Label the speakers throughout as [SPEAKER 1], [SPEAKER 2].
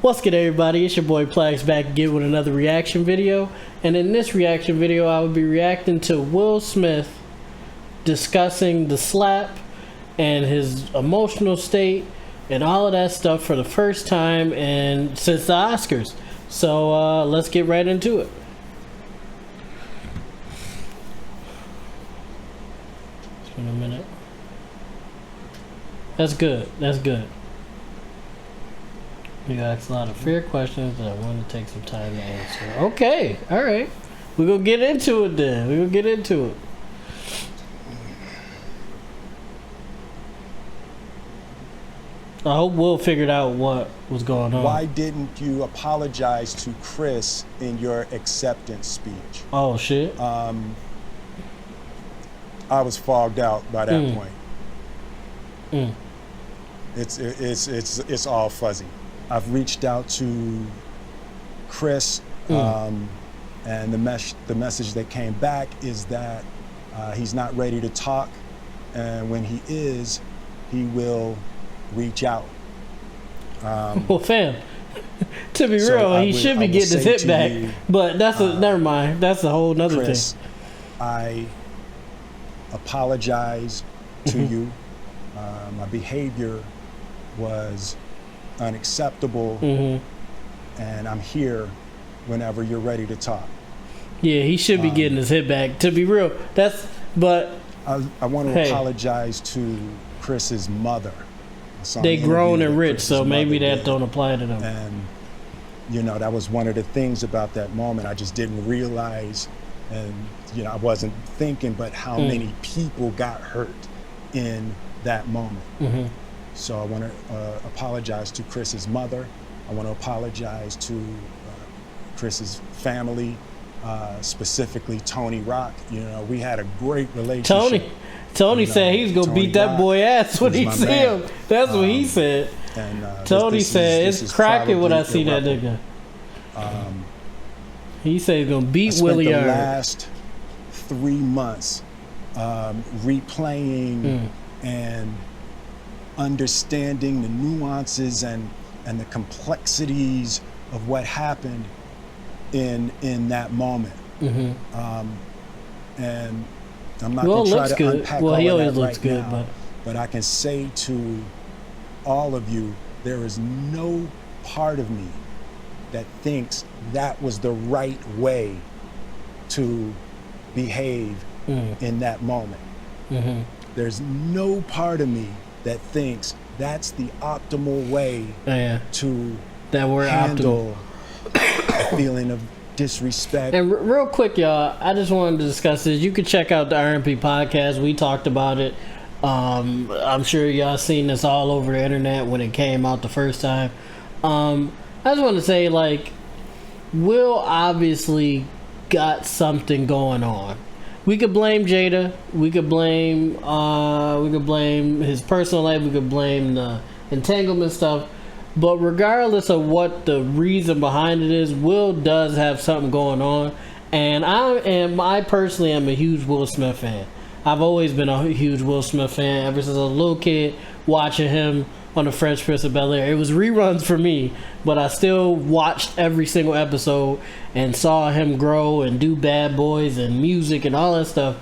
[SPEAKER 1] What's good, everybody? It's your boy PLAX back again with another reaction video. And in this reaction video, I will be reacting to Will Smith discussing the slap and his emotional state and all of that stuff for the first time and since the Oscars. So let's get right into it. It's been a minute. That's good. That's good. You asked a lot of fair questions that I want to take some time to answer. Okay, all right. We're going to get into it then. We're going to get into it. I hope Will figured out what was going on.
[SPEAKER 2] Why didn't you apologize to Chris in your acceptance speech?
[SPEAKER 1] Oh, shit.
[SPEAKER 2] I was fogged out by that point. It's all fuzzy. I've reached out to Chris, and the message that came back is that he's not ready to talk, and when he is, he will reach out.
[SPEAKER 1] Well, fam, to be real, he should be getting his hit back, but that's never mind. That's a whole nother
[SPEAKER 2] Chris,
[SPEAKER 1] thing.
[SPEAKER 2] I apologize to you. My behavior was unacceptable, and I'm here whenever you're ready to talk.
[SPEAKER 1] Yeah, he should be getting his hit back. To be real, but
[SPEAKER 2] I want to apologize to Chris's mother.
[SPEAKER 1] They grown and rich, so maybe that don't apply to them.
[SPEAKER 2] And you know, that was one of the things about that moment. I just didn't realize, and you know, I wasn't thinking, but how many people got hurt in that moment. So I want to apologize to Chris's mother. I want to apologize to Chris's family, specifically Tony Rock. You know, we had a great relationship. Tony said he's gonna beat that boy ass when he see him. That's what he said. And Tony said it's cracking when I see that nigga. He said he's gonna beat Willie. The last 3 months replaying and understanding the nuances and the complexities of what happened in that moment. And I'm not going to try to unpack all of that right now, but I can say to all of you, there is no part of me that thinks that was the right way to behave in that moment. There's no part of me that thinks that's the optimal way to handle a feeling of disrespect.
[SPEAKER 1] And real quick, y'all, I just wanted to discuss this. You can check out the RMP podcast. We talked about it. I'm sure y'all seen this all over the internet when it came out the first time. I just want to say, like, Will obviously got something going on. We could blame Jada. We could blame his personal life. We could blame the entanglement stuff. But regardless of what the reason behind it is, Will does have something going on. And I personally am a huge Will Smith fan. I've always been a huge Will Smith fan ever since I was a little kid, watching him on The Fresh Prince of Bel-Air. It was reruns for me, but I still watched every single episode and saw him grow and do Bad Boys and music and all that stuff.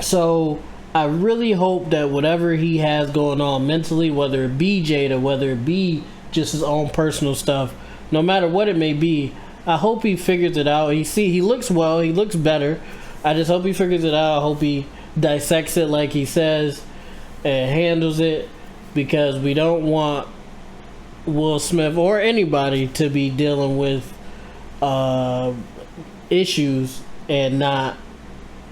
[SPEAKER 1] So I really hope that whatever he has going on mentally, whether it be Jada, whether it be just his own personal stuff, no matter what it may be, I hope he figures it out. He looks well, he looks better. I just hope he figures it out. I hope he dissects it like he says and handles it, because we don't want Will Smith or anybody to be dealing with issues and not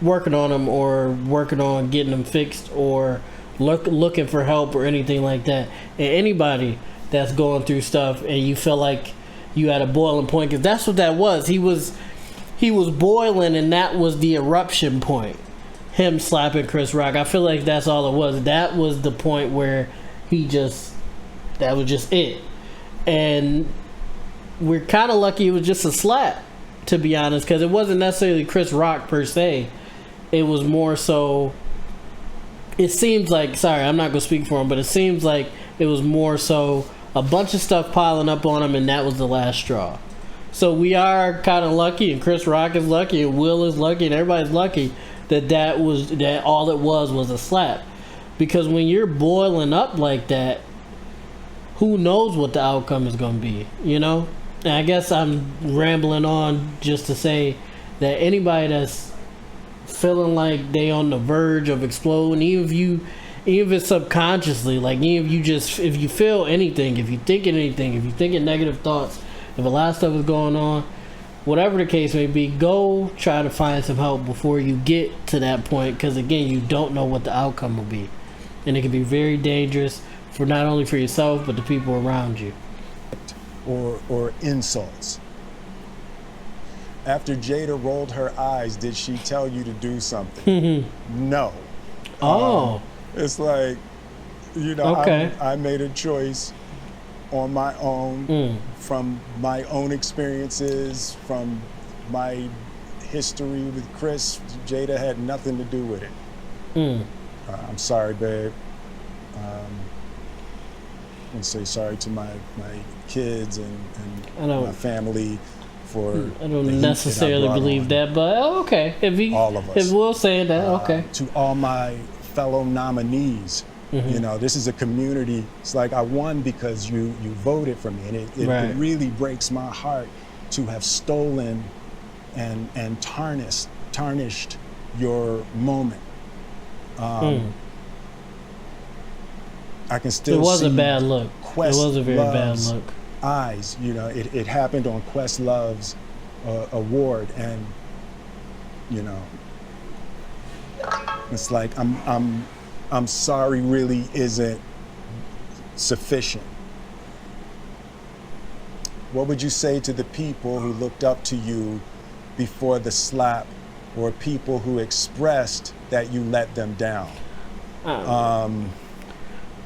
[SPEAKER 1] working on them or working on getting them fixed or looking for help or anything like that. And anybody that's going through stuff and you feel like you had a boiling point, because that's what that was. He was boiling, and that was the eruption point. Him slapping Chris Rock. I feel like that's all it was. That was the point where that was just it. And we're kind of lucky it was just a slap, to be honest, because it wasn't necessarily Chris Rock per se. It was more so, it seems like, sorry, I'm not going to speak for him, but it seems like it was more so a bunch of stuff piling up on him, and that was the last straw. So we are kind of lucky, and Chris Rock is lucky, and Will is lucky, and everybody's lucky that all it was a slap. Because when you're boiling up like that, who knows what the outcome is going to be, you know? And I guess I'm rambling on just to say that anybody that's feeling like they on the verge of exploding, even if it's subconsciously, like even if you feel anything, if you're thinking anything, if you're thinking negative thoughts, if a lot of stuff is going on, whatever the case may be, go try to find some help before you get to that point, because again, you don't know what the outcome will be, and it can be very dangerous for not only for yourself but the people around you.
[SPEAKER 2] Or insults. After Jada rolled her eyes, did she tell you to do something? No.
[SPEAKER 1] Oh.
[SPEAKER 2] It's like, you know,
[SPEAKER 1] okay.
[SPEAKER 2] I made a choice on my own, from my own experiences, from my history with Chris. Jada had nothing to do with it. I'm sorry, babe. And say sorry to my kids and my family for.
[SPEAKER 1] I don't necessarily believe that, but okay. If
[SPEAKER 2] all of us,
[SPEAKER 1] if Will saying that, okay.
[SPEAKER 2] To all my fellow nominees, you know, this is a community. It's like I won because you voted for me, and it really breaks my heart to have stolen and tarnished your moment. I can still see.
[SPEAKER 1] It was a bad look. It was a very bad look.
[SPEAKER 2] Eyes, you know, it happened on Questlove's award, and you know, it's like I'm sorry really isn't sufficient. What would you say to the people who looked up to you before the slap, or people who expressed that you let them down?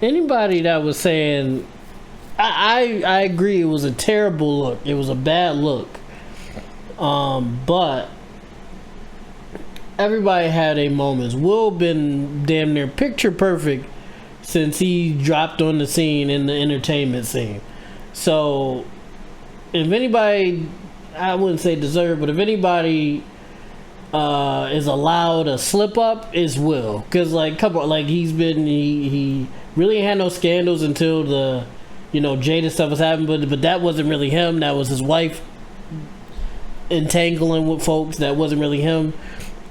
[SPEAKER 1] Anybody that was saying, I agree, it was a terrible look. It was a bad look. But everybody had their moments. Will been damn near picture perfect since he dropped on the scene in the entertainment scene. So if anybody, I wouldn't say deserve, but if anybody is allowed a slip up, is Will. Because he really had no scandals until the, you know, Jada stuff was happening, but that wasn't really him. That was his wife entangling with folks. That wasn't really him.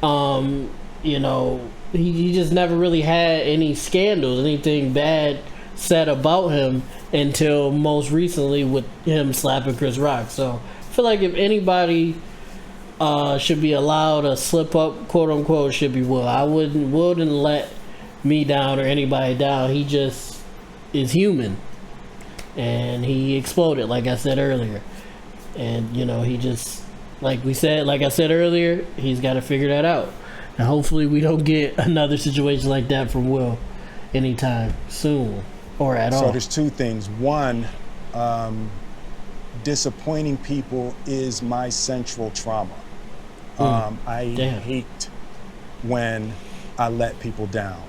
[SPEAKER 1] You know, he just never really had any scandals, anything bad said about him until most recently with him slapping Chris Rock. So I feel like if anybody should be allowed a slip up, quote unquote, should be Will. Wouldn't let me down or anybody down. He just is human, and he exploded, like I said earlier. And you know, he just, like I said earlier, he's got to figure that out, and hopefully we don't get another situation like that from Will anytime soon or at all.
[SPEAKER 2] So there's two things. One, disappointing people is my central trauma. I hate when I let people down.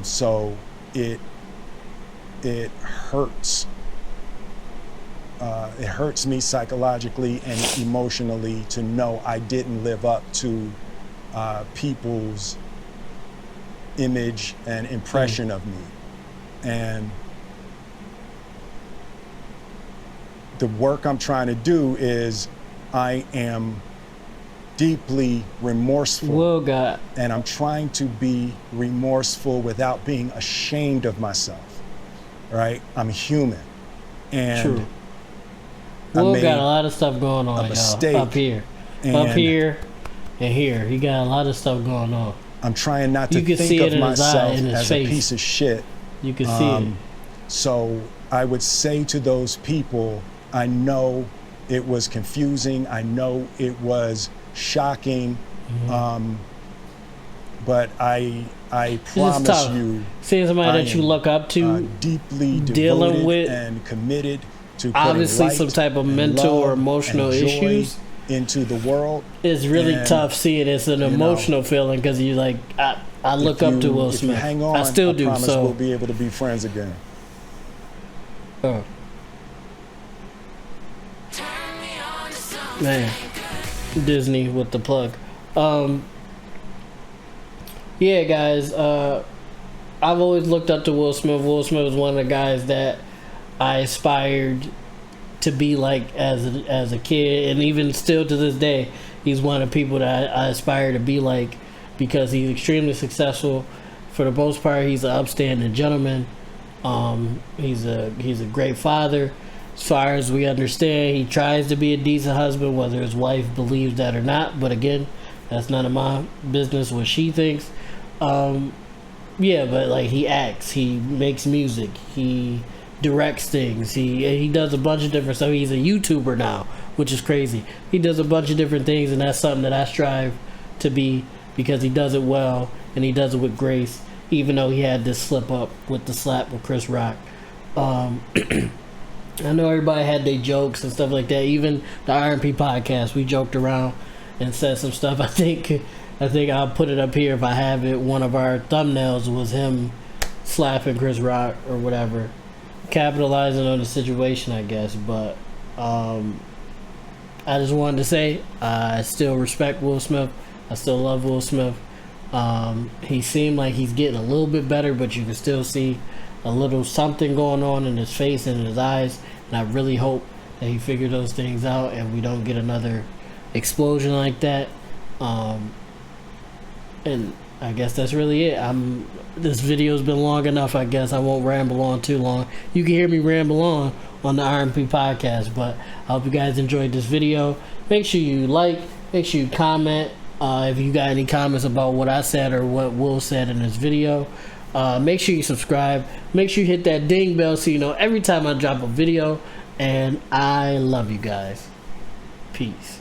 [SPEAKER 2] So it hurts. It hurts me psychologically and emotionally to know I didn't live up to people's image and impression of me. And the work I'm trying to do is I am deeply remorseful, and I'm trying to be remorseful without being ashamed of myself, right? I'm human. And
[SPEAKER 1] true. Will got a lot of stuff going on, y'all. Up here, and here. He got a lot of stuff going on.
[SPEAKER 2] I'm trying not to think of myself as a piece of shit.
[SPEAKER 1] You can see it.
[SPEAKER 2] So I would say to those people, I know it was confusing. I know it was shocking. But I promise you,
[SPEAKER 1] seeing somebody that you look up to,
[SPEAKER 2] deeply
[SPEAKER 1] dealing
[SPEAKER 2] devoted
[SPEAKER 1] with
[SPEAKER 2] and committed to
[SPEAKER 1] obviously
[SPEAKER 2] light
[SPEAKER 1] some type of mental or emotional issues
[SPEAKER 2] into the world.
[SPEAKER 1] It's really tough seeing it's an emotional feeling, because you like, I look up to Will Smith.
[SPEAKER 2] Hang on,
[SPEAKER 1] I still do.
[SPEAKER 2] Promise
[SPEAKER 1] so
[SPEAKER 2] we'll be able to be friends again.
[SPEAKER 1] Oh. Man, Disney with the plug. Yeah, guys. I've always looked up to Will Smith. Will Smith was one of the guys that I aspired to be like as a kid, and even still to this day, he's one of the people that I aspire to be like, because he's extremely successful. For the most part, he's an upstanding gentleman. He's a great father. As far as we understand, he tries to be a decent husband, whether his wife believes that or not. But again, that's none of my business what she thinks. Yeah, but like, he acts, he makes music, he directs things, he does a bunch of different stuff. He's a YouTuber now, which is crazy. He does a bunch of different things, and that's something that I strive to be, because he does it well and he does it with grace. Even though he had this slip up with the slap with Chris Rock. I know everybody had their jokes and stuff like that. Even the R&P podcast, we joked around and said some stuff. I think I'll put it up here if I have it. One of our thumbnails was him slapping Chris Rock or whatever, capitalizing on the situation, I guess. But I just wanted to say I still respect Will Smith. I still love Will Smith. He seemed like he's getting a little bit better, but you can still see a little something going on in his face and in his eyes, and I really hope that he figured those things out and we don't get another explosion like that. And I guess that's really it. This video's been long enough. I guess I won't ramble on too long. You can hear me ramble on the R&P podcast, but I hope you guys enjoyed this video. Make sure you like, make sure you comment. If you got any comments about what I said or what Will said in this video, make sure you subscribe. Make sure you hit that ding bell so you know every time I drop a video. And I love you guys. Peace.